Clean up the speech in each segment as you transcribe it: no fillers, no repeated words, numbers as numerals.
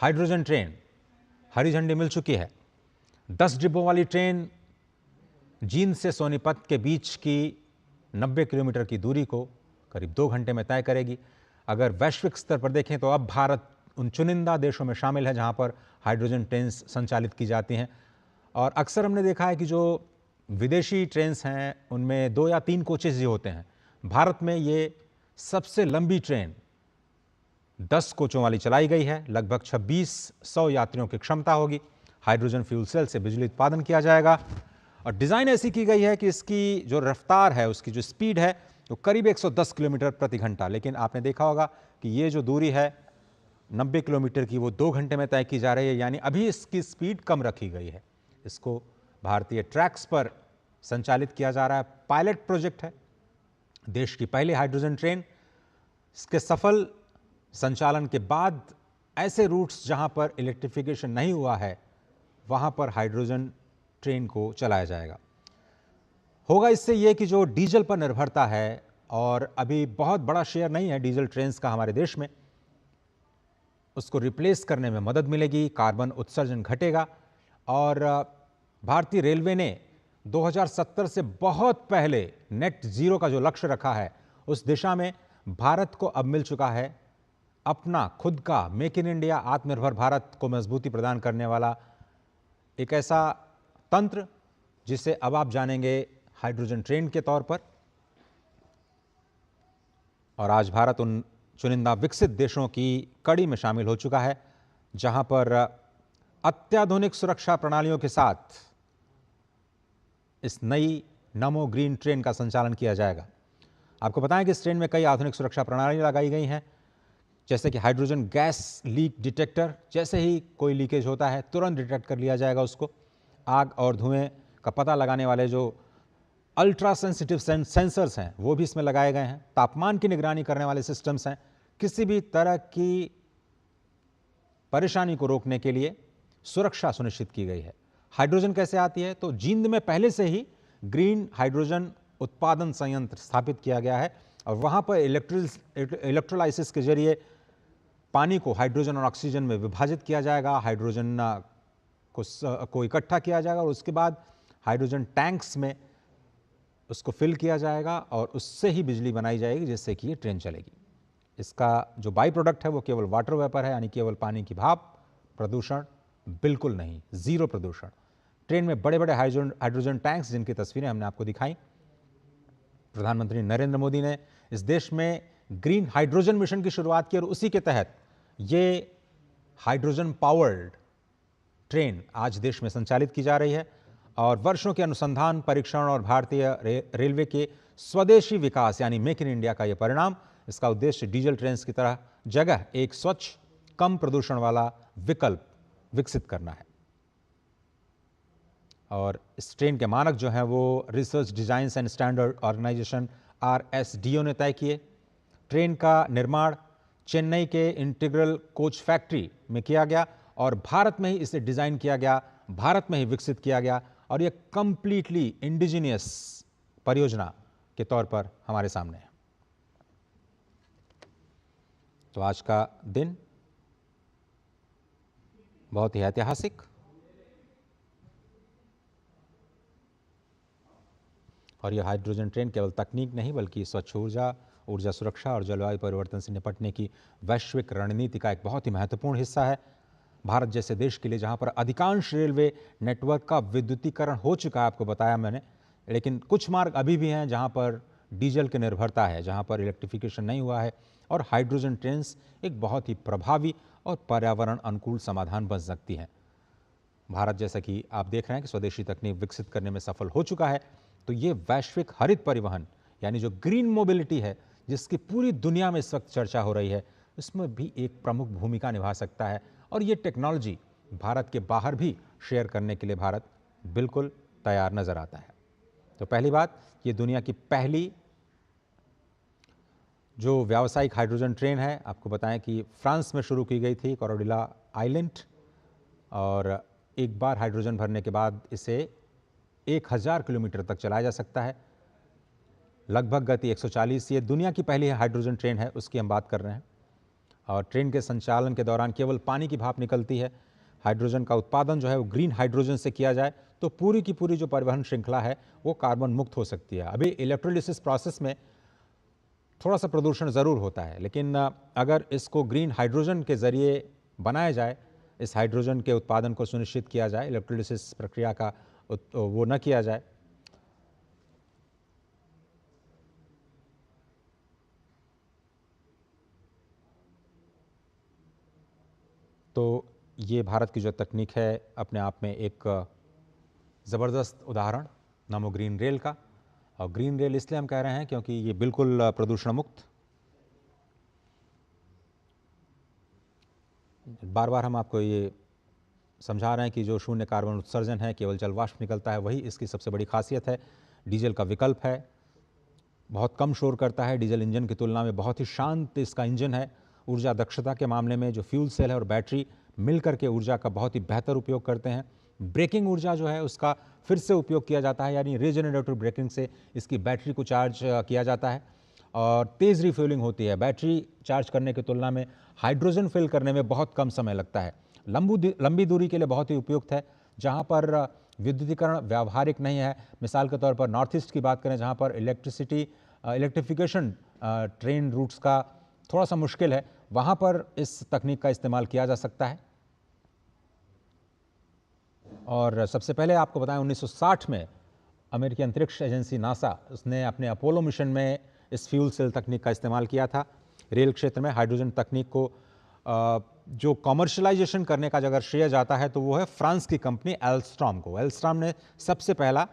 Hydrogen train हरी झंडी मिल चुकी है। 10 डिब्बों वाली ट्रेन जींद से सोनीपत के बीच की 90 किलोमीटर की दूरी को करीब 2 घंटे में तय करेगी। अगर वैश्विक स्तर पर देखें तो अब भारत उन चुनिंदा देशों में शामिल है जहां पर हाइड्रोजन ट्रेन संचालित की जाती हैं। और अक्सर हमने देखा है कि जो विदेशी ट्रेन्स हैं उनमें 2 या 3 कोचेज ही होते हैं। भारत में ये सबसे लंबी ट्रेन 10 कोचों वाली चलाई गई है। लगभग 2600 यात्रियों की क्षमता होगी। हाइड्रोजन फ्यूल सेल से बिजली उत्पादन किया जाएगा और डिज़ाइन ऐसी की गई है कि इसकी जो रफ्तार है, उसकी जो स्पीड है वो करीब 110 किलोमीटर प्रति घंटा। लेकिन आपने देखा होगा कि ये जो दूरी है 90 किलोमीटर की, वो 2 घंटे में तय की जा रही है, यानी अभी इसकी स्पीड कम रखी गई है। इसको भारतीय ट्रैक्स पर संचालित किया जा रहा है। पायलट प्रोजेक्ट है, देश की पहली हाइड्रोजन ट्रेन। इसके सफल संचालन के बाद ऐसे रूट्स जहां पर इलेक्ट्रिफिकेशन नहीं हुआ है वहां पर हाइड्रोजन ट्रेन को चलाया जाएगा। होगा इससे ये कि जो डीजल पर निर्भरता है, और अभी बहुत बड़ा शेयर नहीं है डीजल ट्रेन्स का हमारे देश में, उसको रिप्लेस करने में मदद मिलेगी, कार्बन उत्सर्जन घटेगा। और भारतीय रेलवे ने 2070 से बहुत पहले नेट जीरो का जो लक्ष्य रखा है, उस दिशा में भारत को अब मिल चुका है अपना खुद का मेक इन इंडिया, आत्मनिर्भर भारत को मजबूती प्रदान करने वाला एक ऐसा तंत्र जिसे अब आप जानेंगे हाइड्रोजन ट्रेन के तौर पर। और आज भारत उन चुनिंदा विकसित देशों की कड़ी में शामिल हो चुका है जहां पर अत्याधुनिक सुरक्षा प्रणालियों के साथ इस नई नमो ग्रीन ट्रेन का संचालन किया जाएगा। आपको बताएं कि इस ट्रेन में कई आधुनिक सुरक्षा प्रणालियां लगाई गई हैं, जैसे कि हाइड्रोजन गैस लीक डिटेक्टर। जैसे ही कोई लीकेज होता है तुरंत डिटेक्ट कर लिया जाएगा उसको। आग और धुएं का पता लगाने वाले जो अल्ट्रा सेंसिटिव सेंसर्स हैं वो भी इसमें लगाए गए हैं। तापमान की निगरानी करने वाले सिस्टम्स हैं। किसी भी तरह की परेशानी को रोकने के लिए सुरक्षा सुनिश्चित की गई है। हाइड्रोजन कैसे आती है, तो जींद में पहले से ही ग्रीन हाइड्रोजन उत्पादन संयंत्र स्थापित किया गया है और वहां पर इलेक्ट्रोलाइसिस के जरिए पानी को हाइड्रोजन और ऑक्सीजन में विभाजित किया जाएगा। हाइड्रोजन को इकट्ठा किया जाएगा और उसके बाद हाइड्रोजन टैंक्स में उसको फिल किया जाएगा और उससे ही बिजली बनाई जाएगी जिससे कि ये ट्रेन चलेगी। इसका जो बाई प्रोडक्ट है वो केवल वाटर वेपर है, यानी केवल पानी की भाप। प्रदूषण बिल्कुल नहीं, जीरो प्रदूषण। ट्रेन में बड़े बड़े हाइड्रोजन टैंक्स जिनकी तस्वीरें हमने आपको दिखाई। प्रधानमंत्री नरेंद्र मोदी ने इस देश में ग्रीन हाइड्रोजन मिशन की शुरुआत की और उसी के तहत ये हाइड्रोजन पावर्ड ट्रेन आज देश में संचालित की जा रही है। और वर्षों के अनुसंधान, परीक्षण और भारतीय रेलवे के स्वदेशी विकास यानी मेक इन इंडिया का यह परिणाम। इसका उद्देश्य डीजल ट्रेन की तरह जगह एक स्वच्छ, कम प्रदूषण वाला विकल्प विकसित करना है। और इस ट्रेन के मानक जो हैं वो research design and standard organization RSDO ने तय किए। ट्रेन का निर्माण चेन्नई के इंटीग्रल कोच फैक्ट्री में किया गया और भारत में ही इसे डिजाइन किया गया, भारत में ही विकसित किया गया और यह कंप्लीटली इंडिजिनियस परियोजना के तौर पर हमारे सामने है। तो आज का दिन बहुत ही ऐतिहासिक और यह हाइड्रोजन ट्रेन केवल तकनीक नहीं बल्कि स्वच्छ ऊर्जा सुरक्षा और जलवायु परिवर्तन से निपटने की वैश्विक रणनीति का एक बहुत ही महत्वपूर्ण हिस्सा है। भारत जैसे देश के लिए जहां पर अधिकांश रेलवे नेटवर्क का विद्युतीकरण हो चुका है, आपको बताया मैंने, लेकिन कुछ मार्ग अभी भी हैं जहां पर डीजल की निर्भरता है, जहां पर इलेक्ट्रिफिकेशन नहीं हुआ है और हाइड्रोजन ट्रेन एक बहुत ही प्रभावी और पर्यावरण अनुकूल समाधान बन सकती हैं। भारत जैसा कि आप देख रहे हैं कि स्वदेशी तकनीक विकसित करने में सफल हो चुका है, तो ये वैश्विक हरित परिवहन यानी जो ग्रीन मोबिलिटी है जिसकी पूरी दुनिया में इस वक्त चर्चा हो रही है, इसमें भी एक प्रमुख भूमिका निभा सकता है। और ये टेक्नोलॉजी भारत के बाहर भी शेयर करने के लिए भारत बिल्कुल तैयार नजर आता है। तो पहली बात, ये दुनिया की पहली जो व्यावसायिक हाइड्रोजन ट्रेन है। आपको बताएं कि फ्रांस में शुरू की गई थी, कोरोडिला आइलैंड, और एक बार हाइड्रोजन भरने के बाद इसे 1000 किलोमीटर तक चलाया जा सकता है। लगभग गति 140। ये दुनिया की पहली हाइड्रोजन ट्रेन है, उसकी हम बात कर रहे हैं। और ट्रेन के संचालन के दौरान केवल पानी की भाप निकलती है, हाइड्रोजन का उत्पादन जो है वो ग्रीन हाइड्रोजन से किया जाए तो पूरी की पूरी जो परिवहन श्रृंखला है वो कार्बन मुक्त हो सकती है। अभी इलेक्ट्रोलिसिस प्रोसेस में थोड़ा सा प्रदूषण ज़रूर होता है, लेकिन अगर इसको ग्रीन हाइड्रोजन के ज़रिए बनाया जाए, इस हाइड्रोजन के उत्पादन को सुनिश्चित किया जाए, इलेक्ट्रोलिसिस प्रक्रिया का वो न किया जाए, तो ये भारत की जो तकनीक है अपने आप में एक ज़बरदस्त उदाहरण नमो ग्रीन रेल का। और ग्रीन रेल इसलिए हम कह रहे हैं क्योंकि ये बिल्कुल प्रदूषण मुक्त, बार बार हम आपको ये समझा रहे हैं कि जो शून्य कार्बन उत्सर्जन है, केवल जल वाष्प निकलता है, वही इसकी सबसे बड़ी खासियत है। डीजल का विकल्प है, बहुत कम शोर करता है, डीजल इंजन की तुलना में बहुत ही शांत इसका इंजन है। ऊर्जा दक्षता के मामले में जो फ्यूल सेल है और बैटरी मिलकर के ऊर्जा का बहुत ही बेहतर उपयोग करते हैं। ब्रेकिंग ऊर्जा जो है उसका फिर से उपयोग किया जाता है, यानी रीजनरेटिव ब्रेकिंग से इसकी बैटरी को चार्ज किया जाता है और तेज़ रिफ्यूलिंग होती है। बैटरी चार्ज करने की तुलना में हाइड्रोजन फिल करने में बहुत कम समय लगता है। लंबी दूरी के लिए बहुत ही उपयुक्त है, जहाँ पर विद्युतीकरण व्यावहारिक नहीं है। मिसाल के तौर पर नॉर्थ ईस्ट की बात करें, जहाँ पर इलेक्ट्रिफिकेशन ट्रेन रूट्स का थोड़ा सा मुश्किल है, वहाँ पर इस तकनीक का इस्तेमाल किया जा सकता है। और सबसे पहले आपको बताएं 1960 में अमेरिकी अंतरिक्ष एजेंसी नासा, उसने अपने अपोलो मिशन में इस फ्यूल सेल तकनीक का इस्तेमाल किया था। रेल क्षेत्र में हाइड्रोजन तकनीक को जो कॉमर्शलाइजेशन करने का अगर श्रेय जाता है तो वो है फ्रांस की कंपनी एल्स्ट्रॉम को। एल्स्ट्रॉम ने सबसे पहला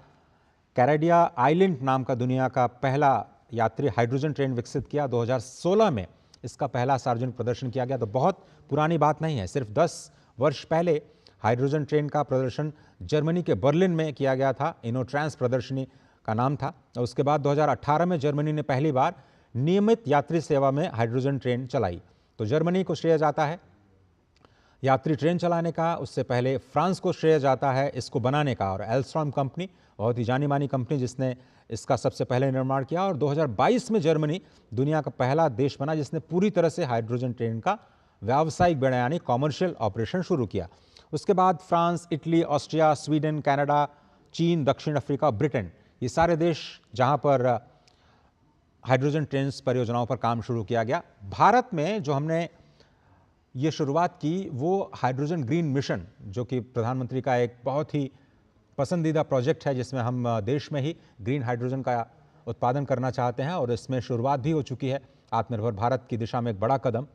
कैरेडिया आइलैंड नाम का दुनिया का पहला यात्री हाइड्रोजन ट्रेन विकसित किया। 2016 में इसका पहला सार्वजनिक प्रदर्शन किया गया। तो बहुत पुरानी बात नहीं है, सिर्फ 10 वर्ष पहले हाइड्रोजन ट्रेन का प्रदर्शन जर्मनी के बर्लिन में किया गया था। इनोट्रांस प्रदर्शनी का नाम था। और उसके बाद 2018 में जर्मनी ने पहली बार नियमित यात्री सेवा में हाइड्रोजन ट्रेन चलाई। तो जर्मनी को श्रेय जाता है यात्री ट्रेन चलाने का, उससे पहले फ्रांस को श्रेय जाता है इसको बनाने का। और एल्स्ट्रॉम कंपनी बहुत ही जानी मानी कंपनी जिसने इसका सबसे पहले निर्माण किया। और 2022 में जर्मनी दुनिया का पहला देश बना जिसने पूरी तरह से हाइड्रोजन ट्रेन का व्यावसायिक बेड़ा यानी कॉमर्शियल ऑपरेशन शुरू किया। उसके बाद France, Italy, Austria, Sweden, Canada, चीन, दक्षिण अफ्रीका, ब्रिटेन, ये सारे देश जहां पर हाइड्रोजन ट्रेन परियोजनाओं पर काम शुरू किया गया। भारत में जो हमने ये शुरुआत की वो हाइड्रोजन ग्रीन मिशन, जो कि प्रधानमंत्री का एक बहुत ही पसंदीदा प्रोजेक्ट है, जिसमें हम देश में ही ग्रीन हाइड्रोजन का उत्पादन करना चाहते हैं और इसमें शुरुआत भी हो चुकी है। आत्मनिर्भर भारत की दिशा में एक बड़ा कदम।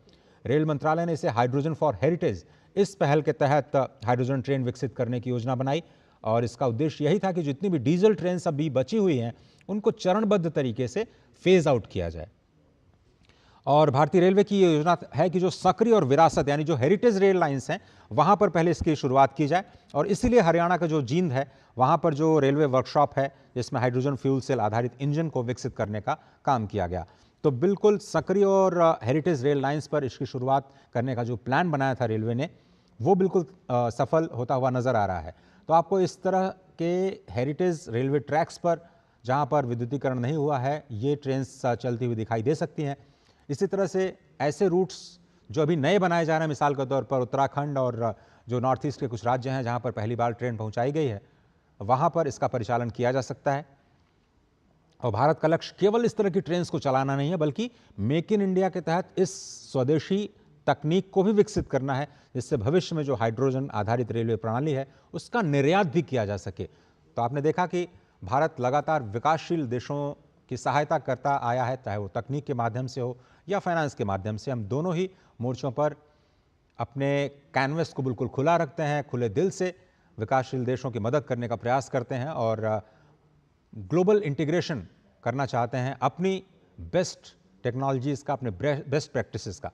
रेल मंत्रालय ने इसे हाइड्रोजन फॉर हेरिटेज, इस पहल के तहत हाइड्रोजन ट्रेन विकसित करने की योजना बनाई और इसका उद्देश्य यही था कि जितनी भी डीजल ट्रेन अभी बची हुई हैं उनको चरणबद्ध तरीके से फेज आउट किया जाए। और भारतीय रेलवे की ये योजना है कि जो सक्रिय और विरासत यानी जो हेरिटेज रेल लाइंस हैं वहाँ पर पहले इसकी शुरुआत की जाए। और इसीलिए हरियाणा का जो जींद है वहाँ पर जो रेलवे वर्कशॉप है जिसमें हाइड्रोजन फ्यूल सेल आधारित इंजन को विकसित करने का काम किया गया। तो बिल्कुल सक्रिय और हेरिटेज रेल लाइंस पर इसकी शुरुआत करने का जो प्लान बनाया था रेलवे ने वो बिल्कुल सफल होता हुआ नज़र आ रहा है। तो आपको इस तरह के हेरिटेज रेलवे ट्रैक्स पर जहाँ पर विद्युतीकरण नहीं हुआ है ये ट्रेन्स चलती हुई दिखाई दे सकती हैं। इसी तरह से ऐसे रूट्स जो अभी नए बनाए जा रहे हैं, मिसाल के तौर पर उत्तराखंड और जो नॉर्थ ईस्ट के कुछ राज्य हैं जहाँ पर पहली बार ट्रेन पहुँचाई गई है, वहाँ पर इसका परिचालन किया जा सकता है। और भारत का लक्ष्य केवल इस तरह की ट्रेन्स को चलाना नहीं है बल्कि मेक इन इंडिया के तहत इस स्वदेशी तकनीक को भी विकसित करना है जिससे भविष्य में जो हाइड्रोजन आधारित रेलवे प्रणाली है उसका निर्यात भी किया जा सके। तो आपने देखा कि भारत लगातार विकासशील देशों की सहायता करता आया है, चाहे वो तकनीक के माध्यम से हो या फाइनेंस के माध्यम से। हम दोनों ही मोर्चों पर अपने कैनवस को बिल्कुल खुला रखते हैं, खुले दिल से विकासशील देशों की मदद करने का प्रयास करते हैं और ग्लोबल इंटीग्रेशन करना चाहते हैं अपनी बेस्ट टेक्नोलॉजीज़ का, अपने बेस्ट प्रैक्टिसेस का।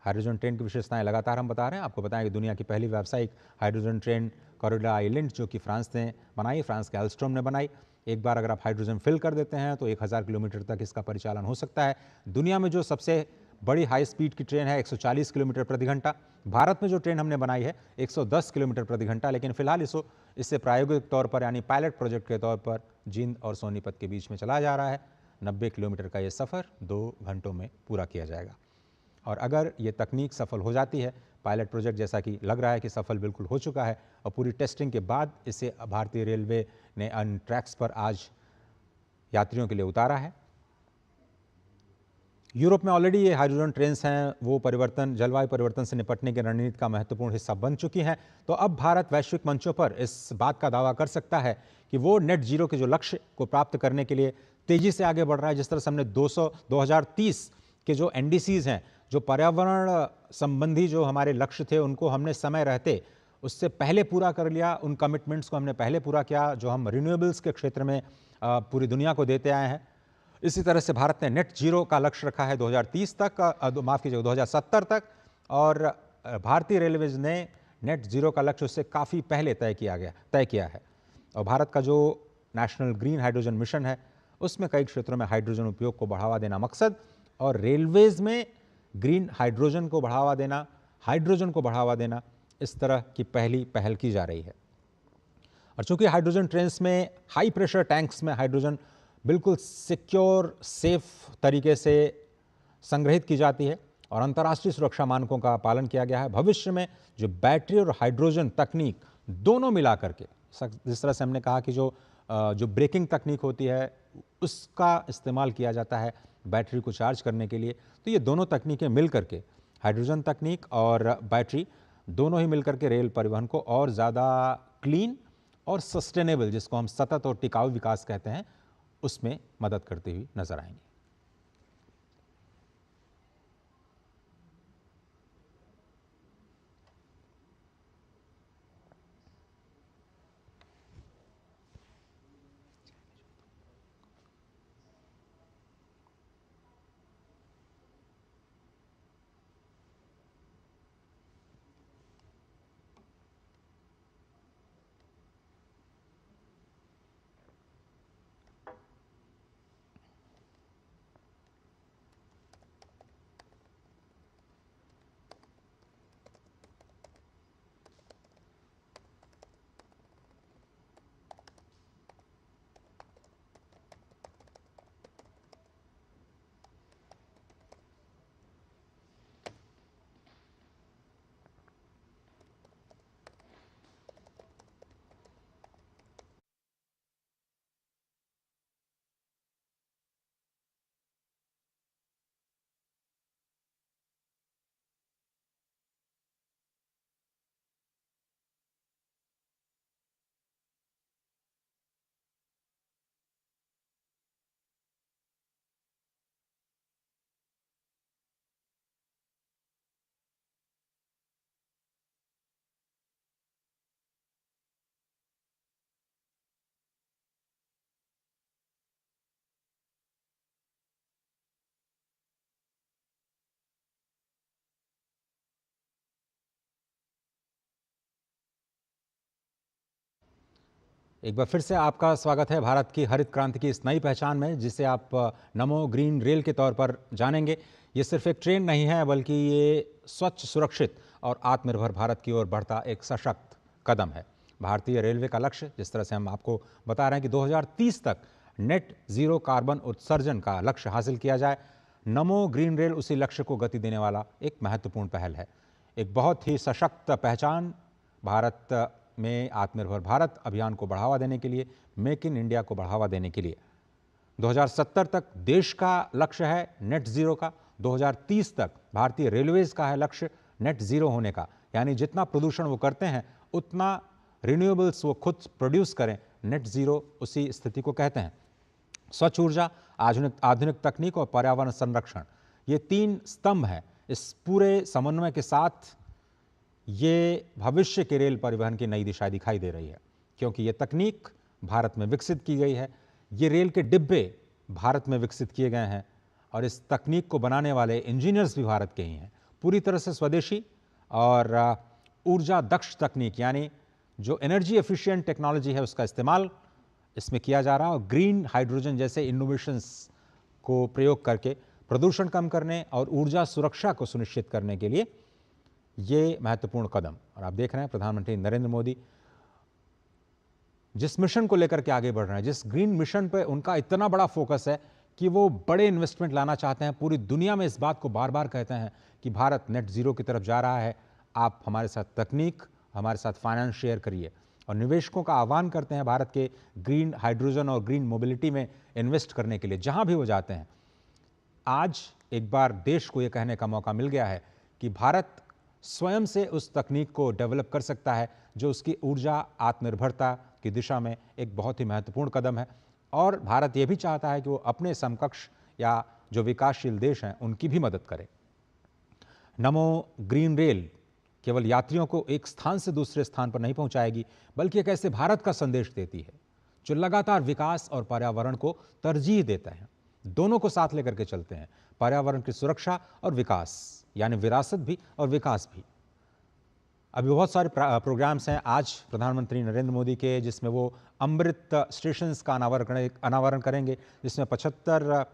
हाइड्रोजन ट्रेन की विशेषताएं लगातार हम बता रहे हैं। आपको बताएं कि दुनिया की पहली व्यावसायिक हाइड्रोजन ट्रेन कैरेडिया आइलैंड जो कि फ्रांस ने बनाई, फ्रांस के एल्स्ट्रॉम ने बनाई। एक बार अगर आप हाइड्रोजन फिल कर देते हैं तो 1000 किलोमीटर तक इसका परिचालन हो सकता है। दुनिया में जो सबसे बड़ी हाई स्पीड की ट्रेन है 140 किलोमीटर प्रति घंटा। भारत में जो ट्रेन हमने बनाई है 110 किलोमीटर प्रति घंटा, लेकिन फिलहाल इससे प्रायोगिक तौर पर यानी पायलट प्रोजेक्ट के तौर पर जींद और सोनीपत के बीच में चलाया जा रहा है। 90 किलोमीटर का ये सफ़र 2 घंटों में पूरा किया जाएगा। और अगर ये तकनीक सफल हो जाती है, पायलट प्रोजेक्ट जैसा कि लग रहा है कि सफल बिल्कुल हो चुका है, और पूरी टेस्टिंग के बाद इसे भारतीय रेलवे ने अन ट्रैक्स पर आज यात्रियों के लिए उतारा है। यूरोप में ऑलरेडी ये हाइड्रोजन ट्रेन्स हैं, वो जलवायु परिवर्तन से निपटने की रणनीति का महत्वपूर्ण हिस्सा बन चुकी हैं। तो अब भारत वैश्विक मंचों पर इस बात का दावा कर सकता है कि वो नेट जीरो के जो लक्ष्य को प्राप्त करने के लिए तेजी से आगे बढ़ रहा है। जिस तरह से हमने 2030 के जो एनडीसीज हैं, जो पर्यावरण संबंधी जो हमारे लक्ष्य थे, उनको हमने समय रहते उससे पहले पूरा कर लिया, उन कमिटमेंट्स को हमने पहले पूरा किया जो हम रिन्यूएबल्स के क्षेत्र में पूरी दुनिया को देते आए हैं। इसी तरह से भारत ने नेट जीरो का लक्ष्य रखा है 2030 तक, माफ कीजिएगा 2070 तक, और भारतीय रेलवेज ने नेट जीरो का लक्ष्य उससे काफ़ी पहले तय किया है। और भारत का जो नेशनल ग्रीन हाइड्रोजन मिशन है, उसमें कई क्षेत्रों में हाइड्रोजन उपयोग को बढ़ावा देना मकसद, और रेलवेज में ग्रीन हाइड्रोजन को बढ़ावा देना, हाइड्रोजन को बढ़ावा देना, इस तरह की पहल की जा रही है। और चूंकि हाइड्रोजन ट्रेन्स में हाई प्रेशर टैंक्स में हाइड्रोजन बिल्कुल सिक्योर, सेफ तरीके से संग्रहित की जाती है और अंतर्राष्ट्रीय सुरक्षा मानकों का पालन किया गया है, भविष्य में जो बैटरी और हाइड्रोजन तकनीक दोनों मिला करके, जिस तरह से हमने कहा कि जो ब्रेकिंग तकनीक होती है उसका इस्तेमाल किया जाता है बैटरी को चार्ज करने के लिए, तो ये दोनों तकनीकें मिल करके, हाइड्रोजन तकनीक और बैटरी दोनों ही मिलकर के रेल परिवहन को और ज़्यादा क्लीन और सस्टेनेबल, जिसको हम सतत और टिकाऊ विकास कहते हैं, उसमें मदद करती हुई नजर आएंगी। एक बार फिर से आपका स्वागत है भारत की हरित क्रांति की इस नई पहचान में, जिसे आप नमो ग्रीन रेल के तौर पर जानेंगे। ये सिर्फ एक ट्रेन नहीं है, बल्कि ये स्वच्छ, सुरक्षित और आत्मनिर्भर भारत की ओर बढ़ता एक सशक्त कदम है। भारतीय रेलवे का लक्ष्य, जिस तरह से हम आपको बता रहे हैं कि 2030 तक नेट जीरो कार्बन उत्सर्जन का लक्ष्य हासिल किया जाए, नमो ग्रीन रेल उसी लक्ष्य को गति देने वाला एक महत्वपूर्ण पहल है। एक बहुत ही सशक्त पहचान भारत में आत्मनिर्भर भारत अभियान को बढ़ावा देने के लिए, मेक इन इंडिया को बढ़ावा देने के लिए। 2070 तक देश का लक्ष्य है नेट जीरो का, 2030 तक भारतीय रेलवेज का है लक्ष्य नेट जीरो होने का, यानी जितना प्रदूषण वो करते हैं उतना रिन्यूएबल्स वो खुद प्रोड्यूस करें, नेट जीरो उसी स्थिति को कहते हैं। स्वच्छ ऊर्जा, आधुनिक तकनीक और पर्यावरण संरक्षण, ये तीन स्तंभ हैं। इस पूरे समन्वय के साथ ये भविष्य के रेल परिवहन की नई दिशा दिखाई दे रही है, क्योंकि ये तकनीक भारत में विकसित की गई है, ये रेल के डिब्बे भारत में विकसित किए गए हैं और इस तकनीक को बनाने वाले इंजीनियर्स भी भारत के ही हैं। पूरी तरह से स्वदेशी और ऊर्जा दक्ष तकनीक, यानी जो एनर्जी एफिशिएंट टेक्नोलॉजी है उसका इस्तेमाल इसमें किया जा रहा है, और ग्रीन हाइड्रोजन जैसे इनोवेशंस को प्रयोग करके प्रदूषण कम करने और ऊर्जा सुरक्षा को सुनिश्चित करने के लिए ये महत्वपूर्ण कदम। और आप देख रहे हैं प्रधानमंत्री नरेंद्र मोदी जिस मिशन को लेकर के आगे बढ़ रहे हैं, जिस ग्रीन मिशन पे उनका इतना बड़ा फोकस है कि वो बड़े इन्वेस्टमेंट लाना चाहते हैं, पूरी दुनिया में इस बात को बार बार कहते हैं कि भारत नेट ज़ीरो की तरफ जा रहा है, आप हमारे साथ तकनीक, हमारे साथ फाइनेंस शेयर करिए, और निवेशकों का आह्वान करते हैं भारत के ग्रीन हाइड्रोजन और ग्रीन मोबिलिटी में इन्वेस्ट करने के लिए जहां भी वो जाते हैं। आज एक बार देश को ये कहने का मौका मिल गया है कि भारत स्वयं से उस तकनीक को डेवलप कर सकता है जो उसकी ऊर्जा आत्मनिर्भरता की दिशा में एक बहुत ही महत्वपूर्ण कदम है, और भारत ये भी चाहता है कि वो अपने समकक्ष या जो विकासशील देश हैं उनकी भी मदद करे। नमो ग्रीन रेल केवल यात्रियों को एक स्थान से दूसरे स्थान पर नहीं पहुंचाएगी, बल्कि एक ऐसे भारत का संदेश देती है जो लगातार विकास और पर्यावरण को तरजीह देता है। दोनों को साथ लेकर के चलते हैं, पर्यावरण की सुरक्षा और विकास, यानी विरासत भी और विकास भी। अभी बहुत सारे प्रोग्राम्स हैं आज प्रधानमंत्री नरेंद्र मोदी के, जिसमें वो अमृत स्टेशंस का अनावरण करेंगे, जिसमें 75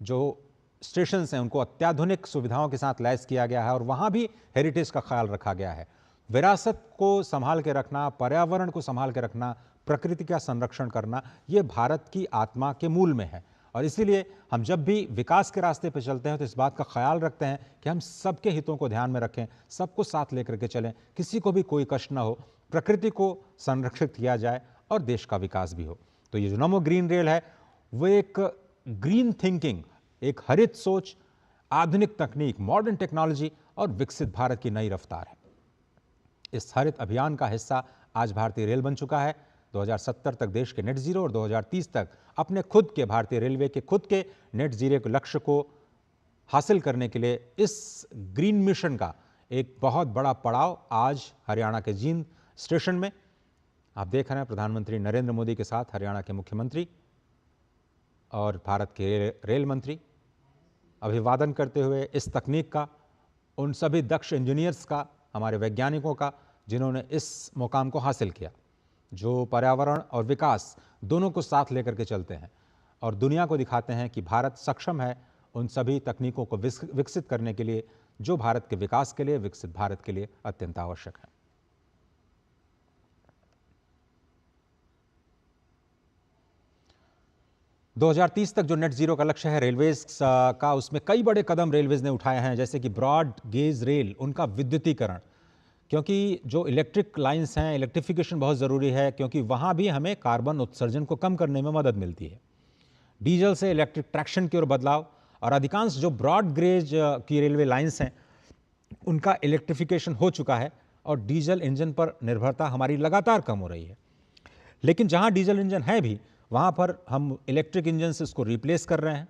जो स्टेशंस हैं उनको अत्याधुनिक सुविधाओं के साथ लैस किया गया है, और वहाँ भी हेरिटेज का ख्याल रखा गया है। विरासत को संभाल के रखना, पर्यावरण को संभाल के रखना, प्रकृति का संरक्षण करना, ये भारत की आत्मा के मूल में है। और इसीलिए हम जब भी विकास के रास्ते पर चलते हैं तो इस बात का ख्याल रखते हैं कि हम सबके हितों को ध्यान में रखें, सबको साथ लेकर के चलें, किसी को भी कोई कष्ट ना हो, प्रकृति को संरक्षित किया जाए और देश का विकास भी हो। तो ये जो नमो ग्रीन रेल है वो एक ग्रीन थिंकिंग, एक हरित सोच, आधुनिक तकनीक, मॉडर्न टेक्नोलॉजी और विकसित भारत की नई रफ्तार है। इस हरित अभियान का हिस्सा आज भारतीय रेल बन चुका है। 2070 तक देश के नेट जीरो और 2030 तक अपने खुद के भारतीय रेलवे के खुद के नेट जीरो के लक्ष्य को हासिल करने के लिए इस ग्रीन मिशन का एक बहुत बड़ा पड़ाव आज हरियाणा के जींद स्टेशन में आप देख रहे हैं। प्रधानमंत्री नरेंद्र मोदी के साथ हरियाणा के मुख्यमंत्री और भारत के रेल मंत्री अभिवादन करते हुए इस तकनीक का, उन सभी दक्ष इंजीनियर्स का, हमारे वैज्ञानिकों का जिन्होंने इस मुकाम को हासिल किया, जो पर्यावरण और विकास दोनों को साथ लेकर के चलते हैं और दुनिया को दिखाते हैं कि भारत सक्षम है उन सभी तकनीकों को विकसित करने के लिए जो भारत के विकास के लिए, विकसित भारत के लिए अत्यंत आवश्यक है। दो 2030 तक जो नेट जीरो का लक्ष्य है रेलवेज का, उसमें कई बड़े कदम रेलवेज ने उठाए हैं, जैसे कि ब्रॉड गेज रेल, उनका विद्युतीकरण, क्योंकि जो इलेक्ट्रिक लाइंस हैं, इलेक्ट्रिफिकेशन बहुत ज़रूरी है, क्योंकि वहाँ भी हमें कार्बन उत्सर्जन को कम करने में मदद मिलती है। डीजल से इलेक्ट्रिक ट्रैक्शन की ओर बदलाव, और अधिकांश जो ब्रॉड गेज की रेलवे लाइंस हैं उनका इलेक्ट्रिफिकेशन हो चुका है और डीजल इंजन पर निर्भरता हमारी लगातार कम हो रही है। लेकिन जहाँ डीजल इंजन है भी वहाँ पर हम इलेक्ट्रिक इंजन से उसको रिप्लेस कर रहे हैं,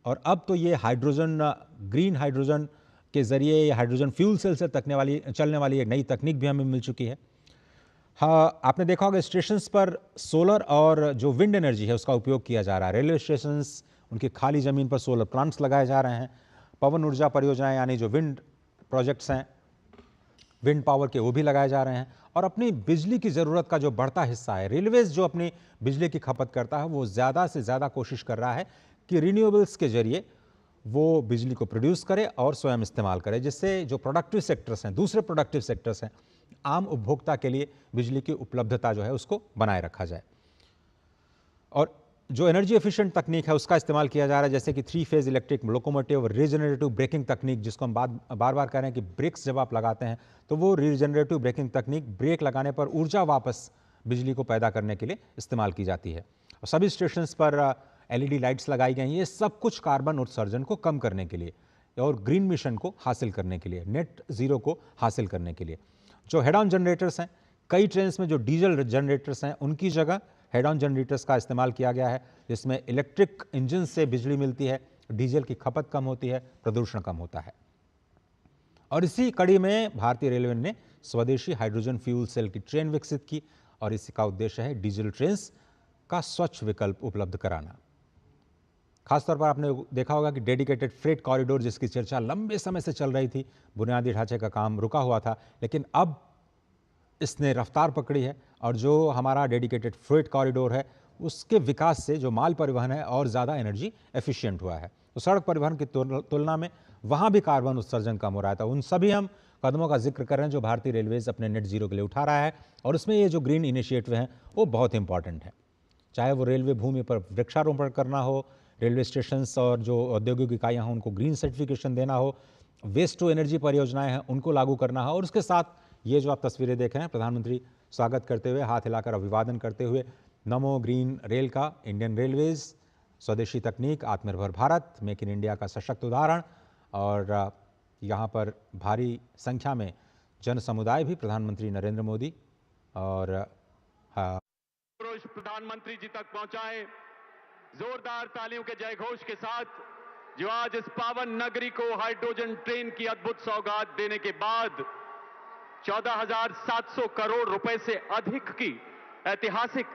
और अब तो ये हाइड्रोजन, ग्रीन हाइड्रोजन के ज़रिए या हाइड्रोजन फ्यूल सेल से चलने वाली एक नई तकनीक भी हमें मिल चुकी है। हाँ, आपने देखा होगा स्टेशंस पर सोलर और जो विंड एनर्जी है उसका उपयोग किया जा रहा है। रेलवे स्टेशंस, उनकी खाली ज़मीन पर सोलर प्लांट्स लगाए जा रहे हैं। पवन ऊर्जा परियोजनाएं यानी जो विंड प्रोजेक्ट्स हैं, विंड पावर के, वो भी लगाए जा रहे हैं। और अपनी बिजली की ज़रूरत का जो बढ़ता हिस्सा है, रेलवेज़ जो अपनी बिजली की खपत करता है वो ज़्यादा से ज़्यादा कोशिश कर रहा है कि रिन्यूएबल्स के जरिए वो बिजली को प्रोड्यूस करे और स्वयं इस्तेमाल करे, जिससे जो प्रोडक्टिव सेक्टर्स हैं, दूसरे प्रोडक्टिव सेक्टर्स हैं, आम उपभोक्ता के लिए बिजली की उपलब्धता जो है उसको बनाए रखा जाए। और जो एनर्जी एफिशिएंट तकनीक है उसका इस्तेमाल किया जा रहा है, जैसे कि 3 phase electric locomotive, regenerative braking तकनीक, जिसको हम बार बार कह रहे हैं कि ब्रेक्स जब आप लगाते हैं तो वो रीजनरेटिव ब्रेकिंग तकनीक, ब्रेक लगाने पर ऊर्जा वापस बिजली को पैदा करने के लिए इस्तेमाल की जाती है। और सभी स्टेशंस पर LED लाइट्स लगाई गई हैं। ये सब कुछ कार्बन उत्सर्जन को कम करने के लिए और ग्रीन मिशन को हासिल करने के लिए, नेट ज़ीरो को हासिल करने के लिए। जो हेड ऑन जनरेटर्स हैं, कई ट्रेन्स में जो डीजल जनरेटर्स हैं उनकी जगह हेड ऑन जनरेटर्स का इस्तेमाल किया गया है, जिसमें इलेक्ट्रिक इंजन से बिजली मिलती है, डीजल की खपत कम होती है, प्रदूषण कम होता है। और इसी कड़ी में भारतीय रेलवे ने स्वदेशी हाइड्रोजन फ्यूल सेल की ट्रेन विकसित की, और इसका उद्देश्य है डीजल ट्रेन का स्वच्छ विकल्प उपलब्ध कराना। खासतौर पर आपने देखा होगा कि डेडिकेटेड फ्रेट कॉरिडोर, जिसकी चर्चा लंबे समय से चल रही थी, बुनियादी ढांचे का काम रुका हुआ था, लेकिन अब इसने रफ्तार पकड़ी है, और जो हमारा डेडिकेटेड फ्रेट कॉरिडोर है उसके विकास से जो माल परिवहन है और ज़्यादा एनर्जी एफिशिएंट हुआ है। तो सड़क परिवहन की तुलना में वहाँ भी कार्बन उत्सर्जन कम हो रहा था। उन सभी हम कदमों का जिक्र कर रहे हैं जो भारतीय रेलवेज अपने नेट जीरो के लिए उठा रहा है, और उसमें ये जो ग्रीन इनिशिएटिव हैं वो बहुत इंपॉर्टेंट है। चाहे वो रेलवे भूमि पर वृक्षारोपण करना हो, रेलवे स्टेशंस और जो औद्योगिक इकाइयाँ हैं उनको ग्रीन सर्टिफिकेशन देना हो, वेस्ट टू एनर्जी परियोजनाएं हैं उनको लागू करना हो, और उसके साथ ये जो आप तस्वीरें देख रहे हैं, प्रधानमंत्री स्वागत करते हुए, हाथ हिलाकर अभिवादन करते हुए, नमो ग्रीन रेल का, इंडियन रेलवेज, स्वदेशी तकनीक, आत्मनिर्भर भारत, मेक इन इंडिया का सशक्त उदाहरण। और यहाँ पर भारी संख्या में जन समुदाय भी प्रधानमंत्री नरेंद्र मोदी और प्रधानमंत्री जी तक पहुंचाए जोरदार तालियों के जयघोष के साथ, जो आज इस पावन नगरी को हाइड्रोजन ट्रेन की अद्भुत सौगात देने के बाद 14,700 करोड़ रुपए से अधिक की ऐतिहासिक